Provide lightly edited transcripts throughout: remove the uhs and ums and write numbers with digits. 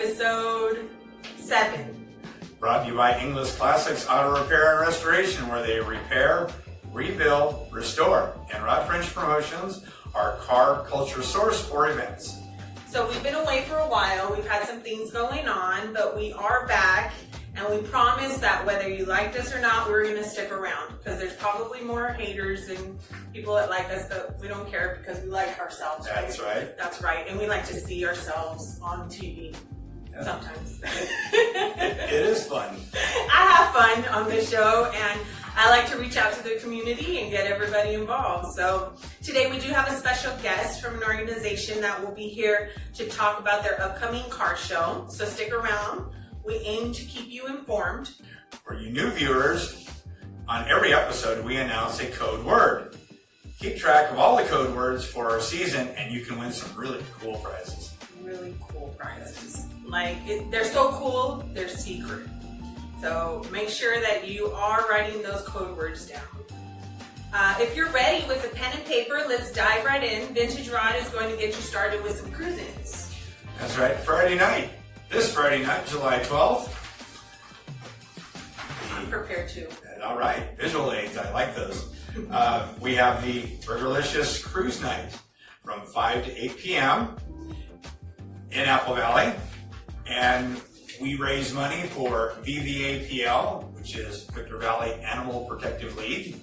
episode 7. Brought to you by Parentless Classics Auto Repair and Restoration, where they repair, rebuild, restore. And Rod French Promotions, our car culture source for events. So we've been away for a while. We've had some things going on, but we are back. And we promise that whether you liked us or not, we're going to stick around. Because there's probably more haters than people that like us, but we don't care because we like ourselves. That's right. That's right. And we like to see ourselves on TV. Yeah. Sometimes. It is fun. I have fun on this show, and I like to reach out to the community and get everybody involved. So today we do have a special guest from an organization that will be here to talk about their upcoming car show. So stick around. We aim to keep you informed. For you new viewers, on every episode we announce a code word. Keep track of all the code words for our season, and you can win some really cool prizes. Really cool prizes. They're so cool, they're secret. So make sure that you are writing those code words down. If you're ready with a pen and paper, let's dive right in. Vintage Rod is going to get you started with some cruisings. That's right, Friday night. This Friday night, July 12th. I'm prepared too. All right, visual aids, I like those. We have the Burgerlicious Cruise Night from 5 to 8 p.m. in Apple Valley. And we raise money for VVAPL, which is Victor Valley Animal Protective League.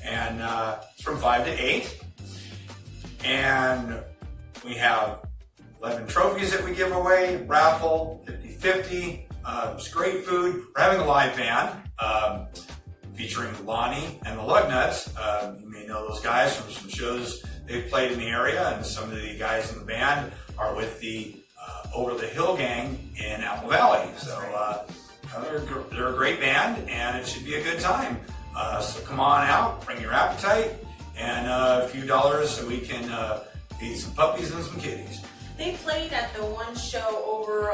And it's from 5 to 8. And we have 11 trophies that we give away, raffle, 50-50. It's great food. We're having a live band featuring Lonnie and the Lugnuts. You may know those guys from some shows they've played in the area, and some of the guys in the band are with the Over the Hill gang in Apple Valley. So they're a great band, and it should be a good time. So come on out, bring your appetite, and a few dollars so we can feed some puppies and some kitties. They played at the one show over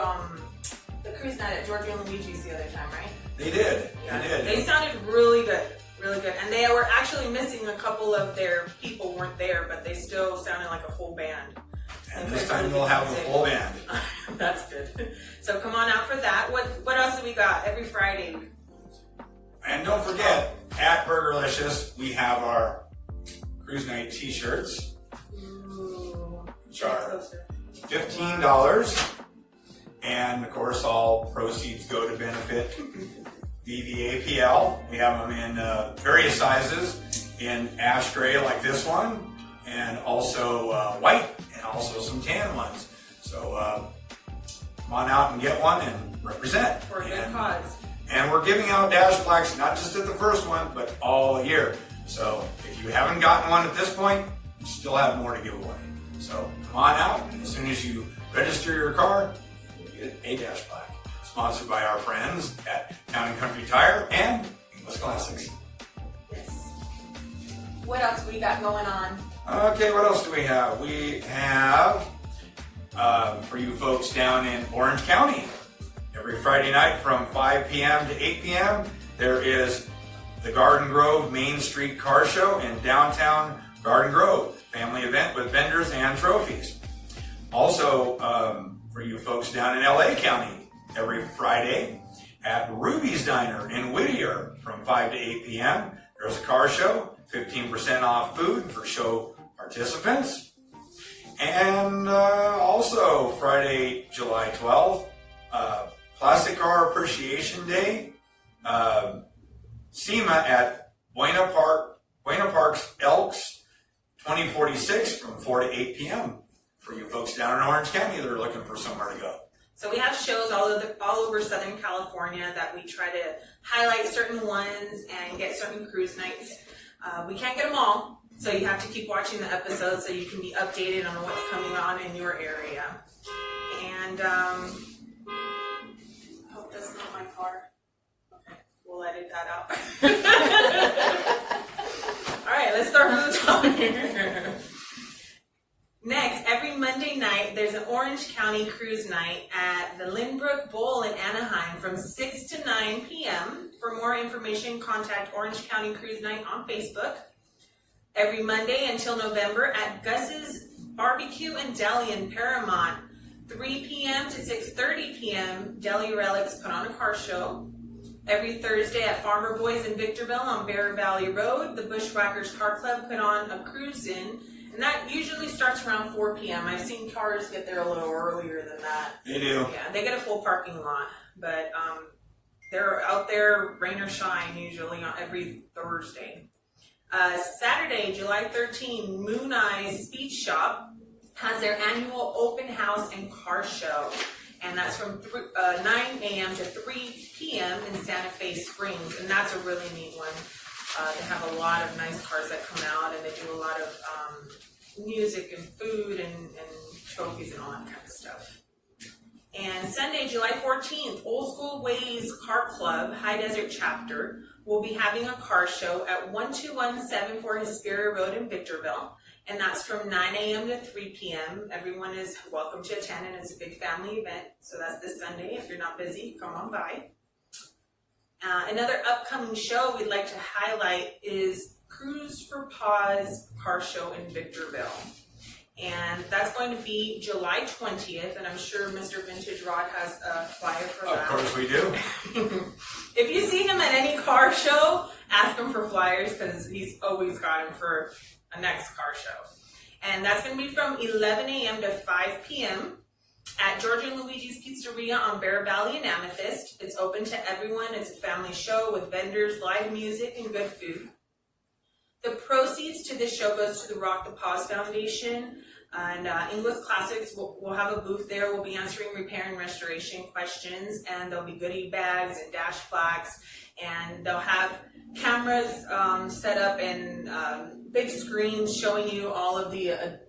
the cruise night at Georgia and Luigi's the other time, right? They did. Yeah. They did. They sounded really good. Really good. And they were actually missing a couple of their people weren't there, but they still sounded like a full band. And this time we'll have a full band. That's good. So come on out for that. What else do we got every Friday? And don't forget, at Burgerlicious, we have our Cruise Night t-shirts, which are $15. And of course, all proceeds go to benefit VVAPL. We have them in various sizes, in ash gray like this one, and also white, and also some tan ones. So come on out and get one and represent. For a good cause. And we're giving out dash plaques, not just at the first one, but all year. So if you haven't gotten one at this point, you still have more to give away. So come on out, and as soon as you register your car, you'll get a dash plaque. Sponsored by our friends at Town & Country Tire and Parentless Classics. Yes. What else we got going on? Okay, what else do we have? We have, for you folks down in Orange County, every Friday night from 5 p.m. to 8 p.m., there is the Garden Grove Main Street Car Show in downtown Garden Grove. Family event with vendors and trophies. Also, for you folks down in LA County, every Friday at Ruby's Diner in Whittier from 5 to 8 p.m. There's a car show, 15% off food for show participants. And also Friday, July 12th, Classic Car Appreciation Day, SEMA at Buena Park's Elks 2046 from 4 to 8 p.m. for you folks down in Orange County that are looking for somewhere to go. So we have shows all over Southern California that we try to highlight certain ones and get certain cruise nights. We can't get them all, so you have to keep watching the episodes so you can be updated on what's coming on in your area. And I hope that's not my car. Okay, we'll edit that out. All right, let's start from the top here. Next, every Monday night, there's an Orange County Cruise Night at the Lynbrook Bowl in Anaheim from 6 to 9 p.m. For more information, contact Orange County Cruise Night on Facebook. Every Monday until November at Gus's Barbecue and Deli in Paramount. 3 p.m. to 6:30 p.m., Deli Relics put on a car show. Every Thursday at Farmer Boys in Victorville on Bear Valley Road, the Bushwhackers Car Club put on a cruise-in, and that usually starts around 4 p.m. I've seen cars get there a little earlier than that. They do. Yeah, they get a full parking lot, but they're out there rain or shine usually on every Thursday. Saturday, July 13, Moon Eyes Speed Shop has their annual open house and car show. And that's from 9 a.m. to 3 p.m. in Santa Fe Springs. And that's a really neat one. They have a lot of nice cars that come out, and they do a lot of music and food and trophies and all that kind of stuff. And Sunday, July 14th, Old School Ways Car Club, High Desert Chapter, will be having a car show at 12174 Hesperia Road in Victorville. And that's from 9 a.m. to 3 p.m. Everyone is welcome to attend, and it's a big family event. So that's this Sunday. If you're not busy, come on by. Another upcoming show we'd like to highlight is Cruise for Paws Car Show in Victorville. And that's going to be July 20th, and I'm sure Mr. Vintage Rod has a flyer for that. Of course we do. If you see him at any car show, ask him for flyers, because he's always got them for a next car show. And that's going to be from 11 a.m. to 5 p.m. at George and Luigi's Pizzeria on Bear Valley and Amethyst. It's open to everyone. It's a family show with vendors, live music, and good food. The proceeds to this show goes to the Rock the Paws Foundation, and English Classics will have a booth there. We'll be answering repair and restoration questions, and there'll be goodie bags and dash plaques, and they'll have cameras set up and big screens showing you all of the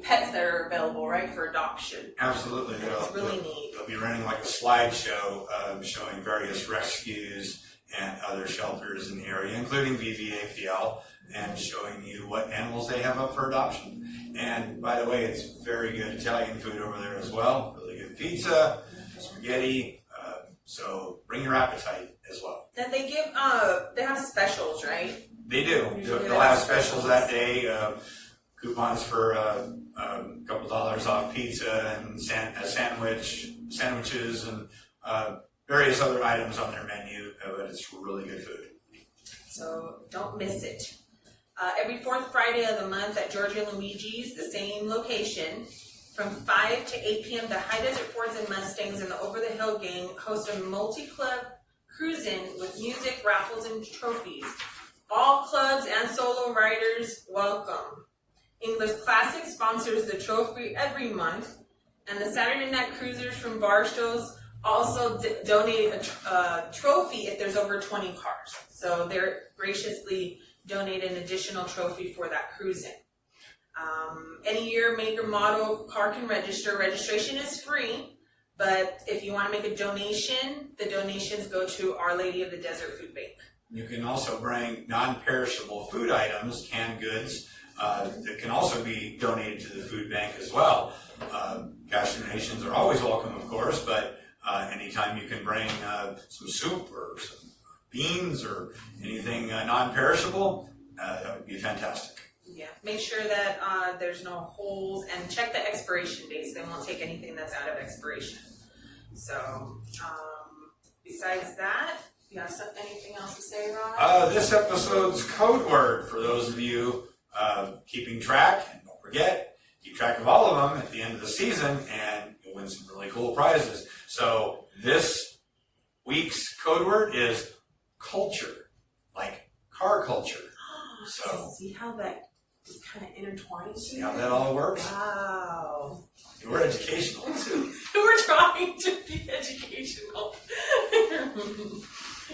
pets that are available, right, for adoption. Absolutely. It's really neat. They'll be running like a slideshow showing various rescues and other shelters in the area, including VVAPL, and showing you what animals they have up for adoption. And by the way, it's very good Italian food over there as well. Really good pizza, spaghetti. So bring your appetite as well. And they give, they have specials, right? They do. Usually They'll have specials that day. Coupons for a couple dollars off pizza and sandwiches and various other items on their menu. But it's really good food. So don't miss it. Every fourth Friday of the month at George and Luigi's, the same location, from 5 to 8 p.m., the High Desert Fords and Mustangs and the Over the Hill Gang host a multi-club cruise-in with music, raffles, and trophies. All clubs and solo riders welcome. English Classics sponsors the trophy every month, and the Saturday Night Cruisers from Barstow's also donate a trophy if there's over 20 cars. So they're graciously donate an additional trophy for that cruising. Any year, make or model car can register. Registration is free, but if you want to make a donation, the donations go to Our Lady of the Desert Food Bank. You can also bring non-perishable food items, canned goods, that can also be donated to the food bank as well. Cash donations are always welcome, of course, but anytime you can bring some soup or some beans or anything non-perishable, that would be fantastic. Yeah, make sure that there's no holes, and check the expiration dates. They won't take anything that's out of expiration. So, besides that, you have anything else to say, Ron? This episode's code word for those of you keeping track, and don't forget, keep track of all of them at the end of the season, and you'll win some really cool prizes. So this week's code word is culture, like car culture. So see how that is kind of intertwined? See how that all works? Wow. We're educational too. We're trying to be educational.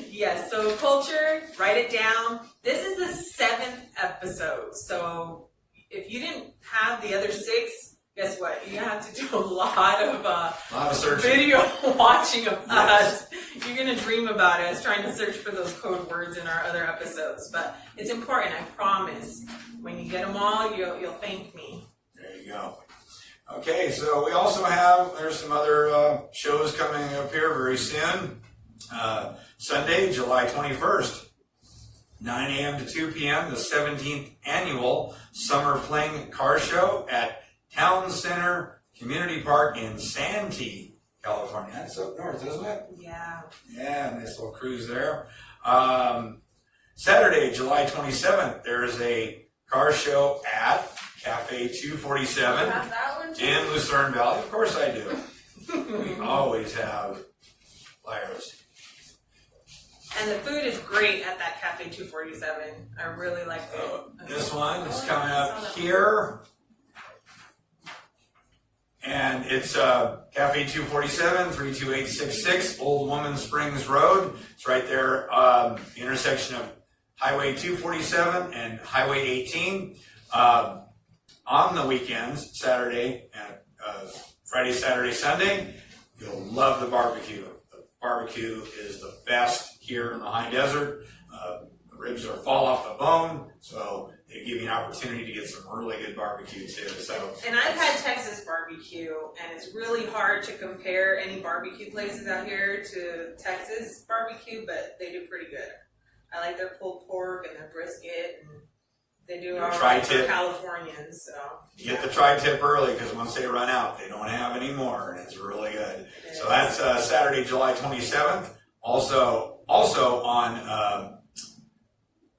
Yes, so culture, write it down. This is the 7th episode. So if you didn't have the other 6, guess what? You have to do a lot of searching. Video watching of us. You're going to dream about us trying to search for those code words in our other episodes. But it's important, I promise. When you get them all, you'll thank me. There you go. Okay, so we also have, there's some other shows coming up here very soon. Sunday, July 21st, 9 a.m. to 2 p.m., the 17th annual Summer Fling Car Show at Town Center Community Park in Santee, California. That's up north, isn't it? Yeah. Yeah, nice little cruise there. Saturday, July 27th, there's a car show at Cafe 247 Have that one too? in Lucerne Valley. Of course I do. We always have flyers. And the food is great at that Cafe 247. I really like it. This one is coming up here. And it's Cafe 247, 32866, Old Woman Springs Road. It's right there, the intersection of Highway 247 and Highway 18. On the weekends, Saturday, and Friday, Saturday, Sunday, you'll love the barbecue. The barbecue is the best here in the high desert. The ribs are fall off the bone, so they give you an opportunity to get some really good barbecue too. So, And I've had Texas barbecue, and it's really hard to compare any barbecue places out here to Texas barbecue, but they do pretty good. I like their pulled pork and their brisket, and they do all right for Californians. So you get the tri-tip early because once they run out, they don't have any more, and it's really good. So that's Saturday, July 27th. Also on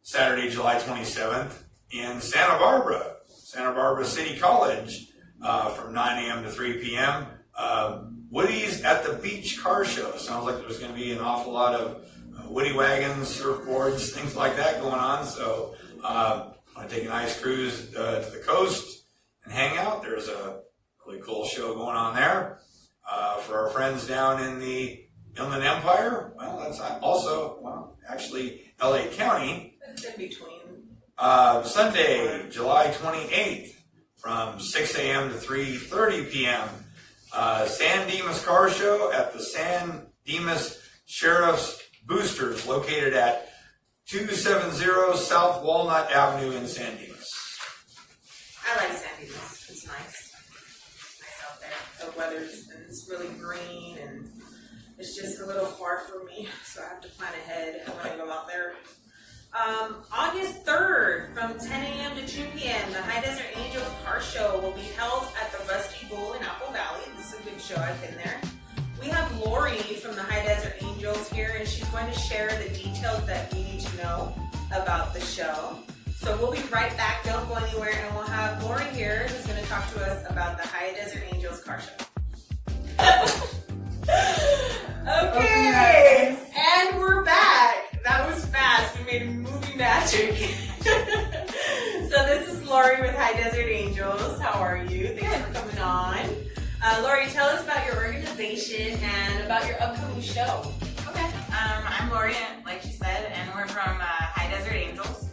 Saturday, July 27th in Santa Barbara City College from 9 a.m. to 3 p.m. Woody's at the Beach Car Show. Sounds like there's going to be an awful lot of Woody wagons, surfboards, things like that going on. So want to take a nice cruise to the coast and hang out. There's a really cool show going on there. For our friends down in the Inland Empire, well, that's also, actually LA County. it's in between. Sunday, July 28th from 6 a.m. to 3:30 p.m. San Dimas Car Show at the San Dimas Sheriff's Boosters located at 270 South Walnut Avenue in San Dimas. I like San Dimas. It's nice. Nice out there. The weather's, and it's really green, and it's just a little far for me, so I have to plan ahead when I go out there. August 3rd, from 10 a.m. to 2 p.m., the High Desert Angels Car Show will be held at the Rusty Bull in Apple Valley. This is a good show. I've been there. We have Lori from the High Desert Angels here, and she's going to share the details that we need to know about the show. So we'll be right back. Don't go anywhere, and we'll have Lori here who's going to talk to us about the High Desert Angels Car Show. Okay, and we're back. That was fast. We made movie magic. So this is Lori with High Desert Angels. How are you? Thanks for coming on. Lori, tell us about your organization and about your upcoming show. Okay. I'm Lori, like she said, and we're from High Desert Angels.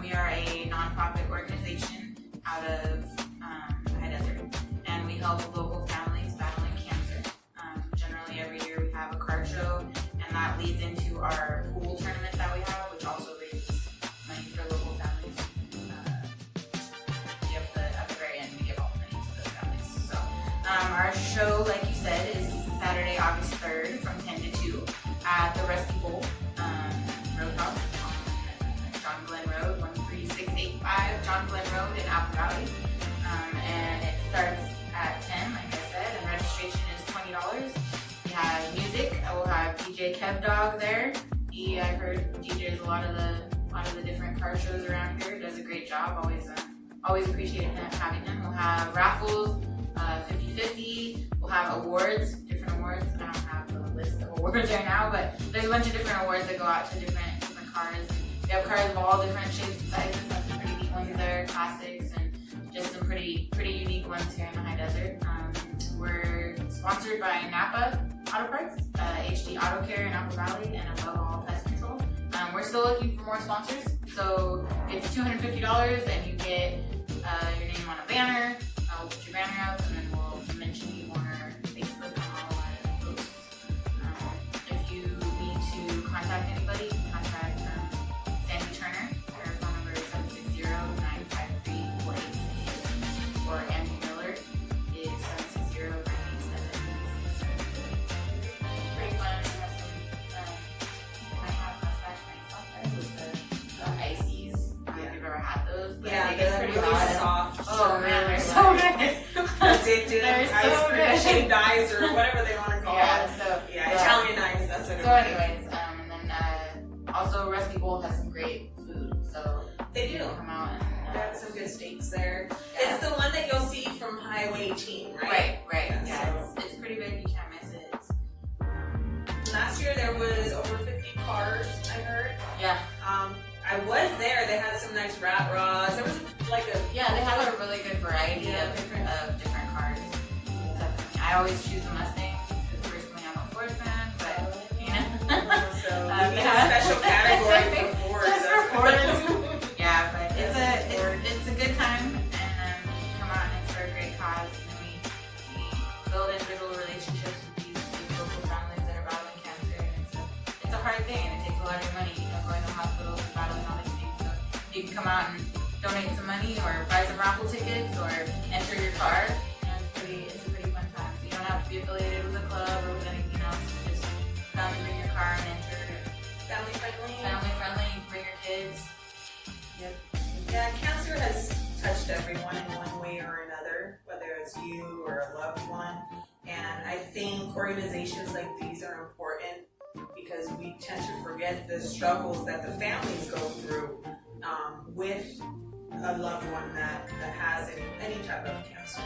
We are a nonprofit organization out of High Desert, and we help local families battling cancer. Generally, every year we have a card show, and that leads into our pool tournament that we have, which also raises money for local families. At the very end, we give all the money to those families. So, our show, like you said, is Saturday, August 3rd from 10 to 2 at the Rusty Bull Roadhouse on John Glenn Road, 13685 John Glenn Road in Apple Valley. And it starts at 10, like I said, and registration is $20. We have music. We'll have DJ Kev Dog there. I've heard DJs a lot of the different car shows around here. Does a great job. Always appreciate having him. We'll have raffles, 50-50. We'll have awards, different awards. I don't have the list of awards right now, but there's a bunch of different awards that go out to different cars. We have cars of all different shapes and sizes. Have some pretty neat ones there, classics, and just some pretty unique ones here in the High Desert. We're sponsored by Napa Auto Parts, HD Auto Care in Apple Valley, and Above All Pest Control. We're still looking for more sponsors, so it's $250 and you get your name on a banner. We'll put your banner up, and then we'll mention you on our Facebook and all our posts. If you need to contact anybody, you can contact Sandy Turner. Her phone number is 760-953-4866, or Andy Miller is 760-987-86. Pretty fun. I have mustache nights out there with the ices. I don't know if you've ever had those, but Yeah, it gets they're pretty really hot. soft. Oh man, they're so good. addictive They're so ice cream, good. shaved ice, or whatever they want to call Yeah, it. so Italian ice. That's what it So was. anyways, and then also Rusty Bowl has some great food, so They you do. can come out and They have some good steaks there. Yeah. It's the one that you'll see from Highway 18, right? right. Yeah, Yeah, so- it's pretty big. You can't miss it. Last year there was over 50 cars, I heard. Yeah, I was there. They had some nice rat rods. There was like a they have a really good variety Yeah, of different- different cars. Definitely, I always choose the Mustang because personally I'm a Ford fan, but you know. so Um, we need yeah. a special category for Fords. Just for That's- Fords. Yeah, but it's a good time, and we come out and it's for a great cause, and we build individual relationships with these local families that are battling cancer, and it's a hard thing, and it takes a lot of money, going to hospitals and battling all these things. So you can come out and donate some money, or buy some raffle tickets, or enter your car. It's a pretty fun time. So you don't have to be affiliated with a club or with anything else. You just come and bring your car and enter. Family friendly. Family friendly. Bring your kids. Yeah, cancer has touched everyone in one way or another, whether it's you or a loved one. And I think organizations like these are important because we tend to forget the struggles that the families go through with a loved one that has any type of cancer.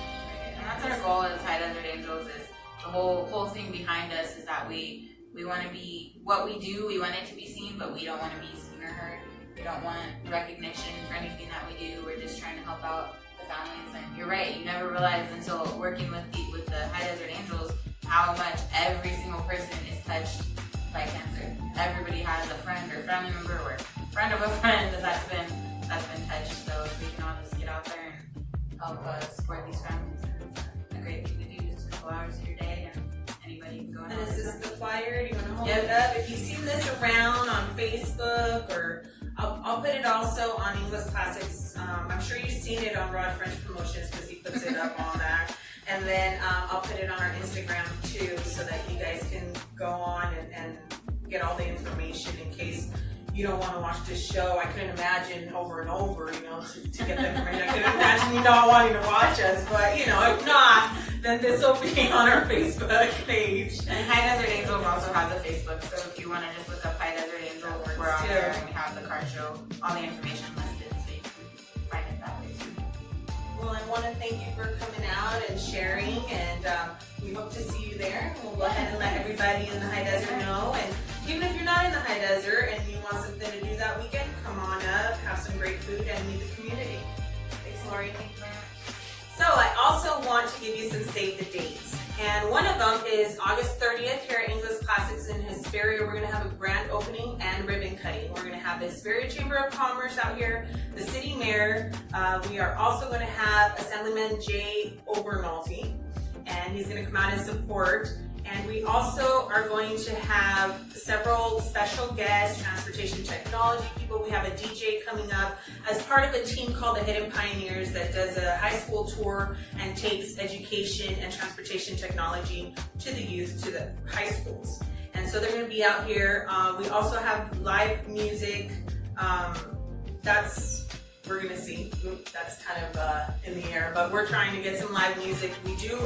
And that's our goal as High Desert Angels. Is the whole thing behind us is that we want to be what we do. We want it to be seen, but we don't want to be seen or heard. We don't want recognition for anything that we do. We're just trying to help out the families. And you're right, you never realize until working with the High Desert Angels how much every single person is touched by cancer. Everybody has a friend or family member or friend of a friend that's been touched. So if we can all just get out there and help support these families, it's a great thing to do. Just a couple hours of your day, and anybody can go in. And is this the flyer? Do you want to hold Yep. it up? If you've seen this around on Facebook, or I'll put it also on English Classics. I'm sure you've seen it on Rod French Promotions because he puts it up on that. And then I'll put it on our Instagram too, so that you guys can go on and get all the information in case you don't want to watch this show. I couldn't imagine over and over, to get the information. I couldn't imagine you not wanting to watch us, but if not, then this will be on our Facebook page. And High Desert Angels also has a Facebook, so if you want to just look up High Desert Angels, we're on there, and we have the car show, all the information listed, so you can find it that way too. Well, I want to thank you for coming out and sharing, and we hope to see you there. We'll go ahead and let everybody in the High Desert know, and even if you're not in the High Desert and you want something to do that weekend, come on up, have some great food, and meet the community. Thanks, Lori. Thank you very much. So I also want to give you some save the dates. And one of them is August 30th here at English Classics in Hesperia. We're going to have a grand opening and ribbon cutting. We're going to have the Hesperia Chamber of Commerce out here, the city mayor. We are also going to have Assemblyman Jay Obernolte, and he's going to come out and support. And we also are going to have several special guests, transportation technology people. We have a DJ coming up as part of a team called the Hidden Pioneers that does a high school tour and takes education and transportation technology to the youth, to the high schools. And so they're going to be out here. We also have live music. We're going to see. That's kind of in the air, but we're trying to get some live music. We do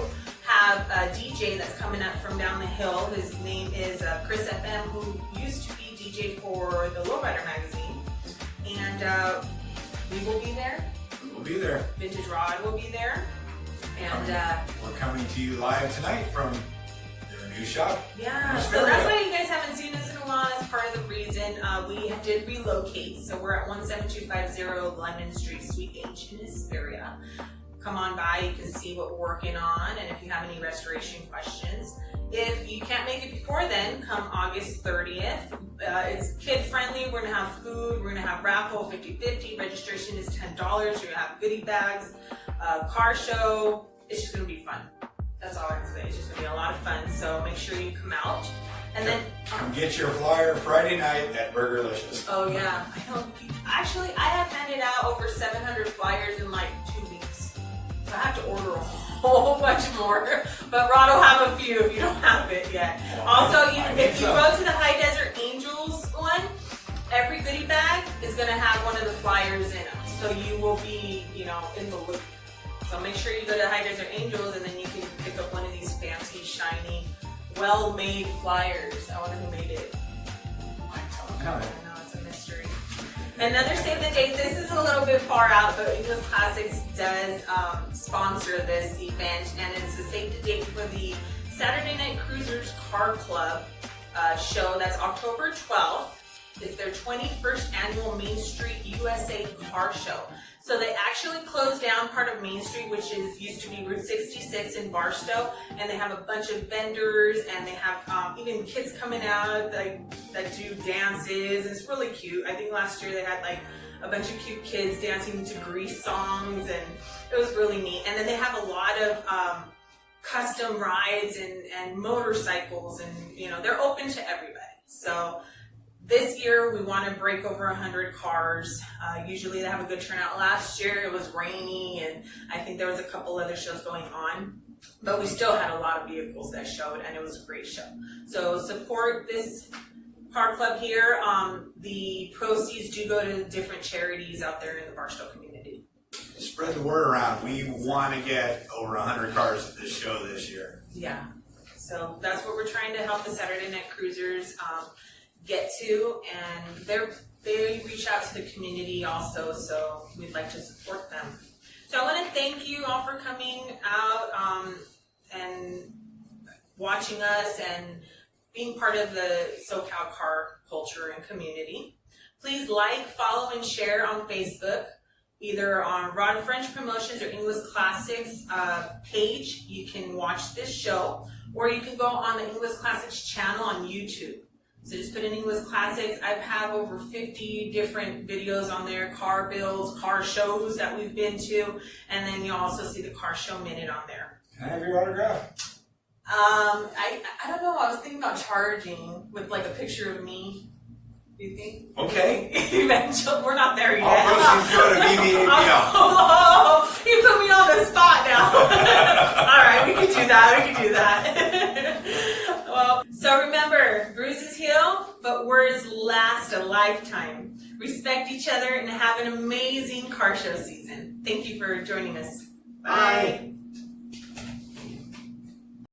have a DJ that's coming up from down the hill. His name is Chris FM, who used to be DJ for the Lowrider magazine. And we will be there. We'll be there. Vintage Rod will be there. And We're coming to you live tonight from their new shop. yeah, so Hesperia. that's why you guys haven't seen us in a while. That's part of the reason we did relocate. So we're at 17250 London Street, Suite H in Hesperia. Come on by, you can see what we're working on, and if you have any restoration questions. If you can't make it before then, come August 30th. It's kid friendly. We're gonna have food, we're gonna have raffle 50-50. Registration is $10. You're gonna have goodie bags, car show. It's just gonna be fun. That's all I have to say. It's just gonna be a lot of fun. So make sure you come out. And then Come get your flyer Friday night at Burgerlicious. oh yeah, I know. Actually, I have handed out over 700 flyers in like 2 weeks. So I have to order a whole bunch more. But Rod will have a few if you don't have it yet. Also, if you go to the High Desert Angels one, every goodie bag is going to have one of the flyers in them. So you will be, in the loop. So make sure you go to Hydras or Angels, and then you can pick up one of these fancy, shiny, well-made flyers. I wonder who made it. I know, it's a mystery. Another save the date. This is a little bit far out, but English Classics does sponsor this event, and it's a save the date for the Saturday Night Cruisers Car Club show. That's October 12th. It's their 21st annual Main Street USA Car Show. So they actually closed down part of Main Street, which used to be Route 66 in Barstow, and they have a bunch of vendors, and they have even kids coming out that do dances, and it's really cute. I think last year they had like a bunch of cute kids dancing to Grease songs, and it was really neat. And then they have a lot of custom rides and motorcycles, and they're open to everybody. So this year, we want to break over 100 cars. Usually they have a good turnout. Last year, it was rainy, and I think there was a couple other shows going on. But we still had a lot of vehicles that showed, and it was a great show. So support this car club here. The proceeds do go to different charities out there in the Barstow community. Spread the word around. We want to get over 100 cars at this show this year. Yeah. So that's what we're trying to help the Saturday Night Cruisers get to, and they reach out to the community also, so we'd like to support them. So I want to thank you all for coming out and watching us and being part of the SoCal car culture and community. Please like, follow, and share on Facebook, either on Rod French Promotions or English Classics page. You can watch this show, or you can go on the English Classics channel on YouTube. So just put in English Classics. I have over 50 different videos on there, car builds, car shows that we've been to, and then you'll also see the Car Show Minute on there. Can I have your autograph? I don't know. I was thinking about charging with like a picture of me. Do you think? Okay. Eventually, we're not there yet. All proceeds go to BBAPL. Oh, you put me on the spot now. All right, we can do that. Well, so remember, bruises heal, but words last a lifetime. Respect each other and have an amazing car show season. Thank you for joining us. Bye.